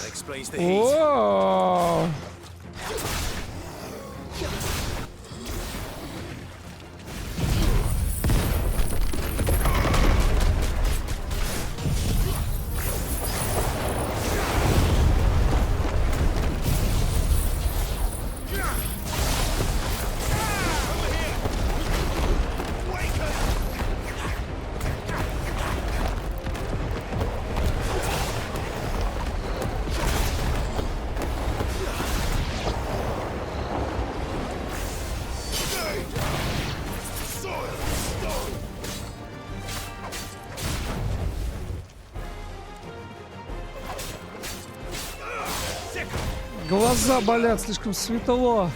Speaker 3: That explains the heat.
Speaker 1: Whoa! Глаза болят, слишком светло.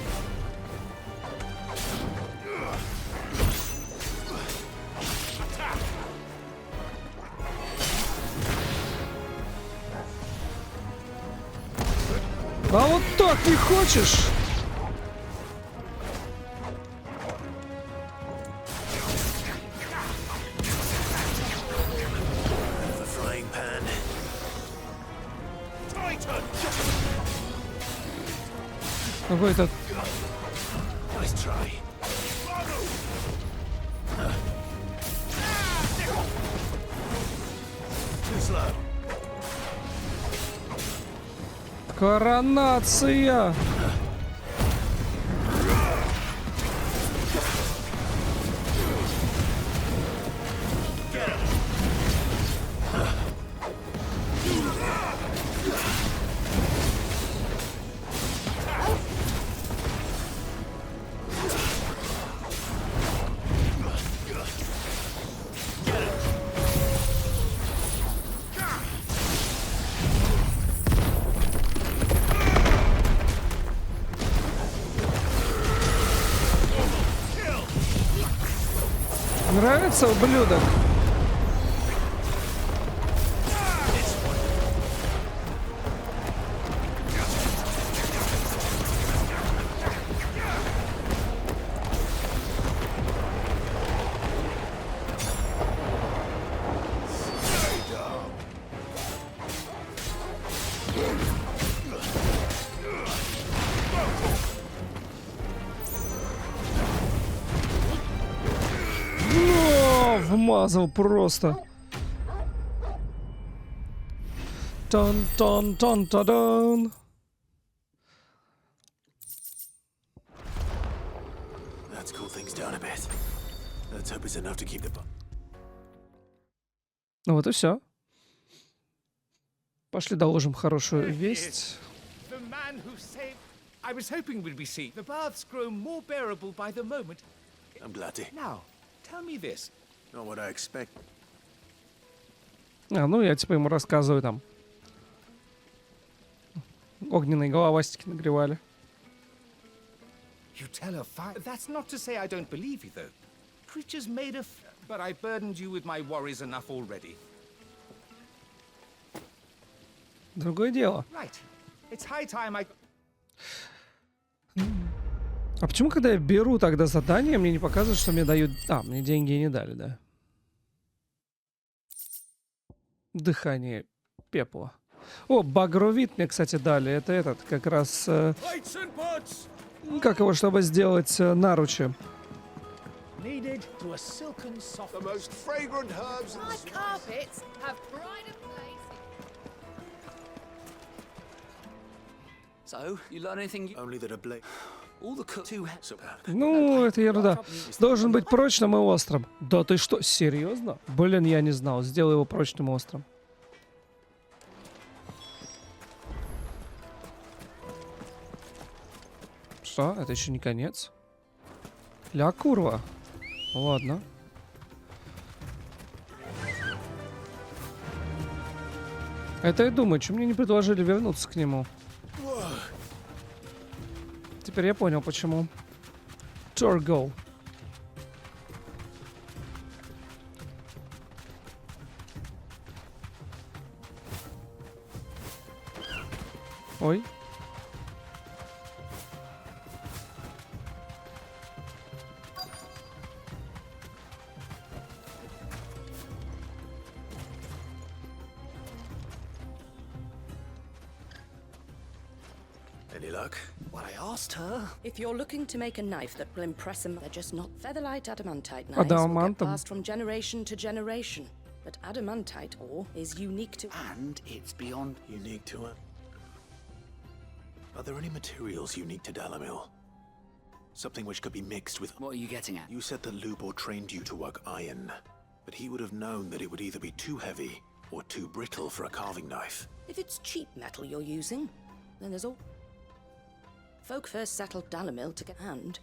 Speaker 1: А вот так не хочешь? Какой-то... Коронация! Нравится, ублюдок? Вмазал просто. Тон-тон-тон-тон-тон. Ну вот и все. Пошли доложим хорошую весть.
Speaker 14: I was hoping we'd be seen. The baths grow more bearable by the moment.
Speaker 3: I'm glad to.
Speaker 14: Now, tell me this.
Speaker 3: Not what I expect.
Speaker 1: А, ну я типа ему рассказываю там. Огненные головастики нагревали.
Speaker 14: You tell her that's not to say I don't believe you, though. Creatures made of... But I burdened you with my worries enough already.
Speaker 1: Другое дело.
Speaker 14: Right. It's high time I...
Speaker 1: А почему, когда я беру тогда задание, мне не показывают, что мне дают... А, мне деньги не дали, да. Дыхание пепла. О, багровит мне, кстати, дали. Это этот, как раз... как его, чтобы сделать наручи.
Speaker 14: Needed to a silken soft... The most fragrant herbs...
Speaker 18: My carpets have pride of place.
Speaker 13: So, you learn anything?
Speaker 3: Only that a blade...
Speaker 13: All the cook too...
Speaker 1: Ну, это ерунда. Должен быть прочным и острым. Да ты что, серьезно? Блин, я не знал. Сделай его прочным и острым. Что? Это еще не конец? Ля курва. Ладно. Это я думаю, что мне не предложили вернуться к нему. Теперь я понял, почему. Торгол. Ой.
Speaker 3: Any luck?
Speaker 13: Well, I asked her.
Speaker 4: If you're looking to make a knife that will impress them, they're just not. Featherlight adamantite knives will get passed from generation to generation. But adamantite ore is unique to...
Speaker 13: And it's beyond...
Speaker 3: Unique to it? Are there any materials unique to Dalamil? Something which could be mixed with...
Speaker 13: What are you getting at?
Speaker 3: You said that Lubor trained you to work iron. But he would have known that it would either be too heavy or too brittle for a carving knife.
Speaker 4: If it's cheap metal you're using, then there's all... Folk first settled Dalamil to get hand.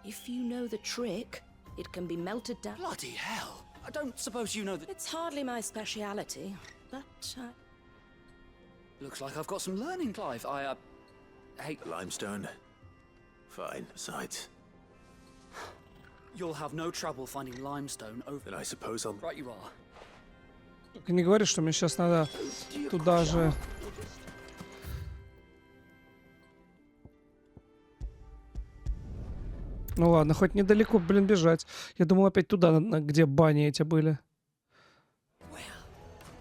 Speaker 4: If you know the trick, it can be melted down.
Speaker 13: Bloody hell! I don't suppose you know that...
Speaker 4: It's hardly my speciality, but
Speaker 13: Looks like I've got some learning, Clive. I hate...
Speaker 3: Limestone? Fine, besides.
Speaker 13: You'll have no trouble finding limestone over...
Speaker 3: Then I suppose I'll...
Speaker 13: Right you are.
Speaker 1: Только не говори, что мне сейчас надо туда же... Ну ладно, хоть недалеко, блин, бежать. Я думал опять туда, где бани эти были.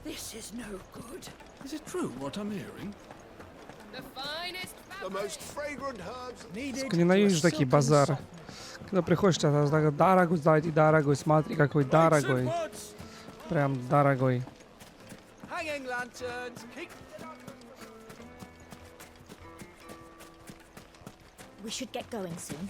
Speaker 19: This is no good.
Speaker 10: Is it true what I'm hearing?
Speaker 19: The finest
Speaker 17: The most fragrant herbs
Speaker 10: needed.
Speaker 1: Ненавижу такие базары. Когда приходишь, тебя так, дорогой, сзади, дорогой, смотри, какой дорогой. Прям дорогой.
Speaker 14: Hanging lanterns, keep...
Speaker 11: We should get going soon.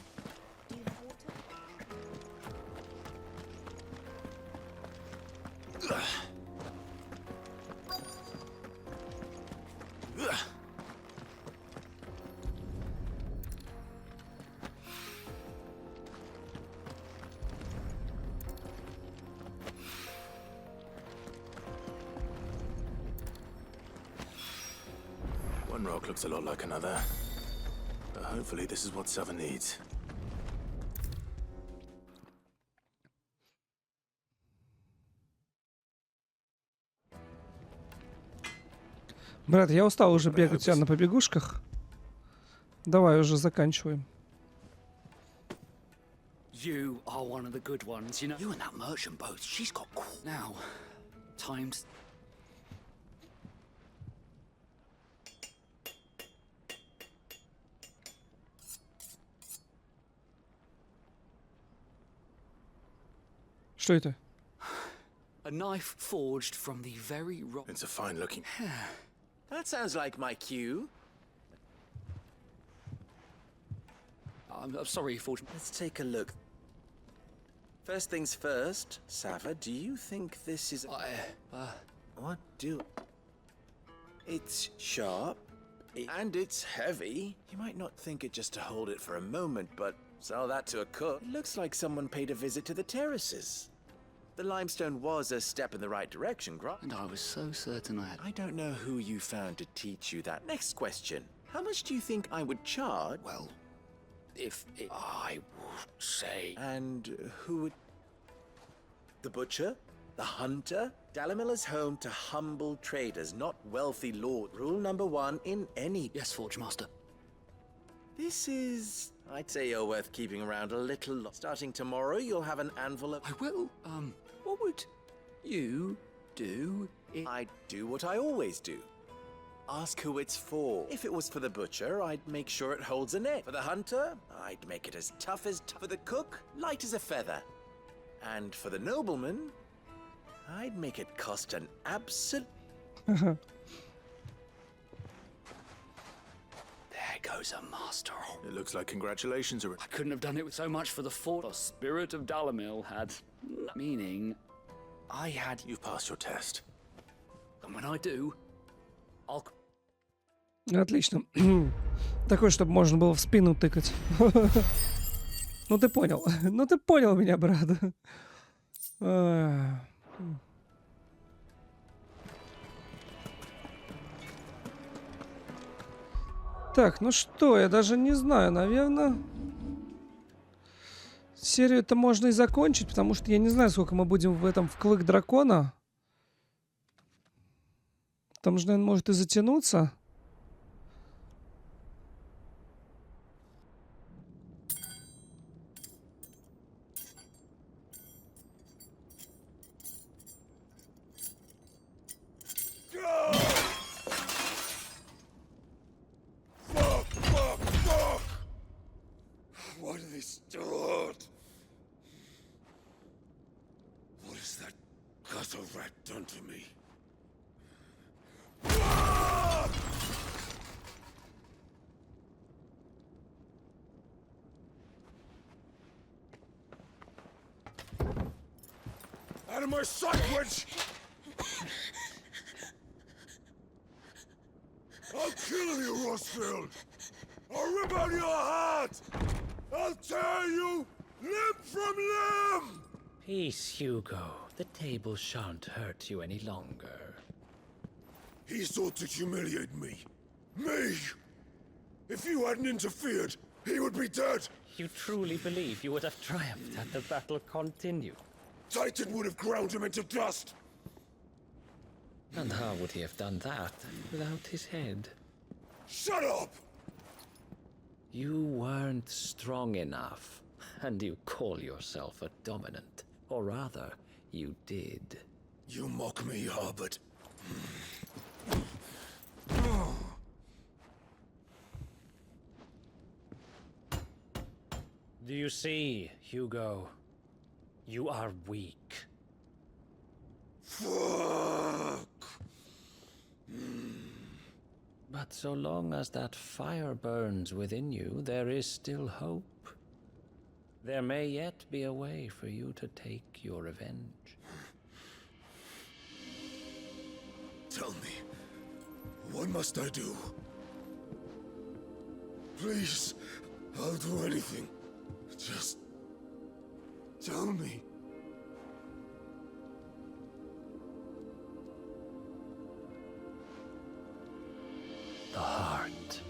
Speaker 3: One rock looks a lot like another. But hopefully this is what Sava needs.
Speaker 1: Брат, я устал уже бегать у тебя на побегушках. Давай уже заканчиваем.
Speaker 13: You are one of the good ones, you know. You and that merchant boat, she's got now. Times.
Speaker 1: Что это?
Speaker 13: A knife forged from the very rock.
Speaker 3: It's a fine looking. That sounds like my cue.
Speaker 13: I'm sorry, forged.
Speaker 15: Let's take a look. First things first, Sava, do you think this is... What do... It's sharp, and it's heavy. You might not think it just to hold it for a moment, but sell that to a cook. It looks like someone paid a visit to the terraces. The limestone was a step in the right direction, Grant.
Speaker 13: And I was so certain I had...
Speaker 15: I don't know who you found to teach you that. Next question. How much do you think I would charge?
Speaker 13: Well, if it... I would say...
Speaker 15: And who would... The butcher? The hunter? Dalamilla's home to humble traders, not wealthy lords. Rule number 1 in any...
Speaker 13: Yes, Forge Master.
Speaker 15: This is... I'd say you're worth keeping around a little. Starting tomorrow, you'll have an anvil of...
Speaker 13: I will. What would you do if...
Speaker 15: I'd do what I always do. Ask who it's for. If it was for the butcher, I'd make sure it holds a net. For the hunter, I'd make it as tough as... For the cook, light as a feather. And for the nobleman, I'd make it cost an absolute...
Speaker 13: There goes a master.
Speaker 3: It looks like congratulations are...
Speaker 13: I couldn't have done it with so much for the fort. The spirit of Dalamil had... Meaning, I had...
Speaker 3: You've passed your test.
Speaker 13: And when I do, I'll...
Speaker 1: Отлично. Такой, чтобы можно было в спину тыкать. Ну ты понял. Ну ты понял меня, брат. Так, ну что, я даже не знаю, наверное. Серию-то можно и закончить, потому что я не знаю, сколько мы будем в этом в клык дракона. Там же, наверное, может и затянуться.
Speaker 17: Why do they start? What has that gutter rat done to me? Out of my sight, witch! I'll kill you, Rosfild! I'll rip out your heart! I'll tear you limb from limb!
Speaker 20: Peace, Hugo. The table shan't hurt you any longer.
Speaker 17: He sought to humiliate me. Me! If you hadn't interfered, he would be dead!
Speaker 20: You truly believe you would have triumphed had the battle continued?
Speaker 17: Titan would have ground him into dust!
Speaker 20: And how would he have done that without his head?
Speaker 17: Shut up!
Speaker 20: You weren't strong enough. And you call yourself a dominant. Or rather, you did.
Speaker 3: You mock me, Harbert.
Speaker 21: Do you see, Hugo? You are weak.
Speaker 3: Fuck!
Speaker 20: But so long as that fire burns within you, there is still hope. There may yet be a way for you to take your revenge.
Speaker 3: Tell me, what must I do? Please, I'll do anything. Just tell me.
Speaker 20: The heart.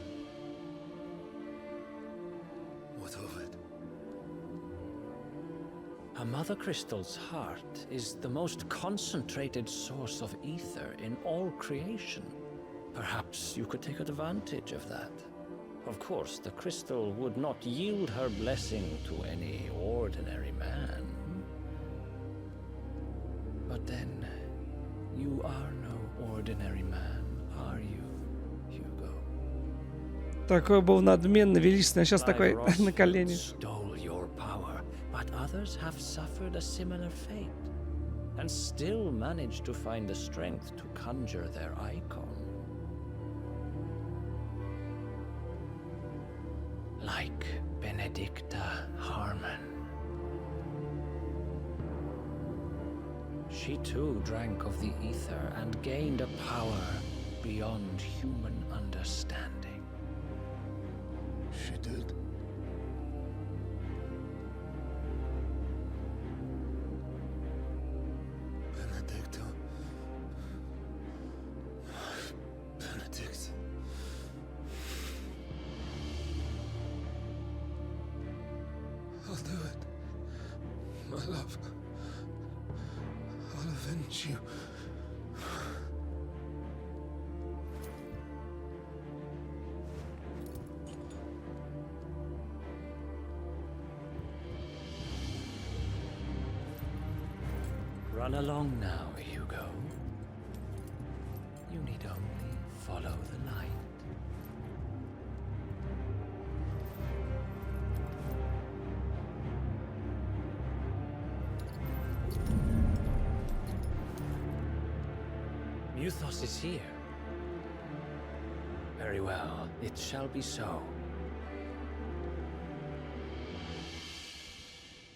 Speaker 3: What of it?
Speaker 20: A mother crystal's heart is the most concentrated source of ether in all creation. Perhaps you could take advantage of that. Of course, the crystal would not yield her blessing to any ordinary man. But then, you are no ordinary man, are you, Hugo?
Speaker 1: Такой был надменный, величественный, а сейчас такой
Speaker 20: Клайв
Speaker 1: на колени.
Speaker 20: Росфилд stole your power, but others have suffered a similar fate, and still managed to find the strength to conjure their icon. Like Benedicta Harmon. She too drank of the ether and gained a power beyond human understanding.
Speaker 3: She did. Benedicta. Benedict. I'll do it. My love. I'll avenge you.
Speaker 20: Run along now, Hugo. You need only follow the light. Muthos is here. Very well, it shall be so.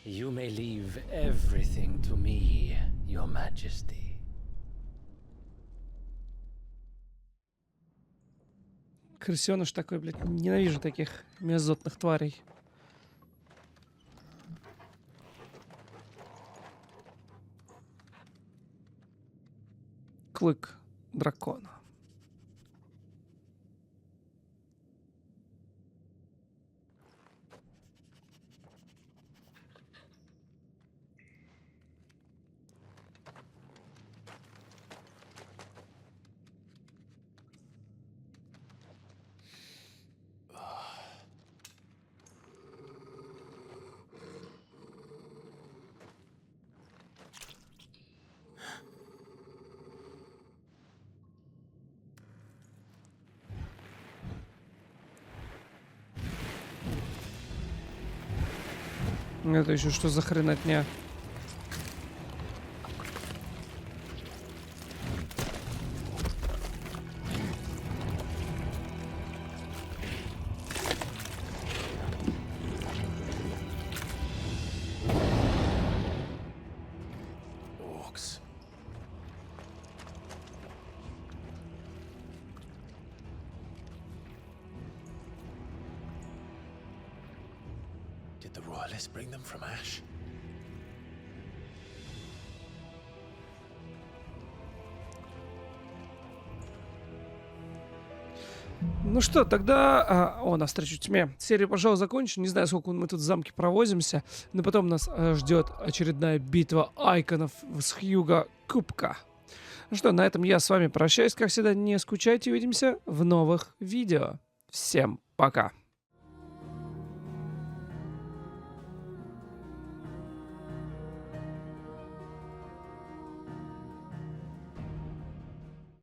Speaker 20: You may leave everything to me, Your Majesty.
Speaker 1: Крысёныш такой, блядь, ненавижу таких мерзотных тварей. Клык дракона. Это еще что за хренотня?
Speaker 3: Orcs. Did the royalists bring them from Ash?
Speaker 1: Ну что, тогда... навстречу тьме. Серию, пожалуй, закончу. Не знаю, сколько мы тут в замке провозимся. Но потом нас ждет очередная битва айконов с Хьюго Кубка. Ну что, на этом я с вами прощаюсь. Как всегда, не скучайте. Увидимся в новых видео. Всем пока.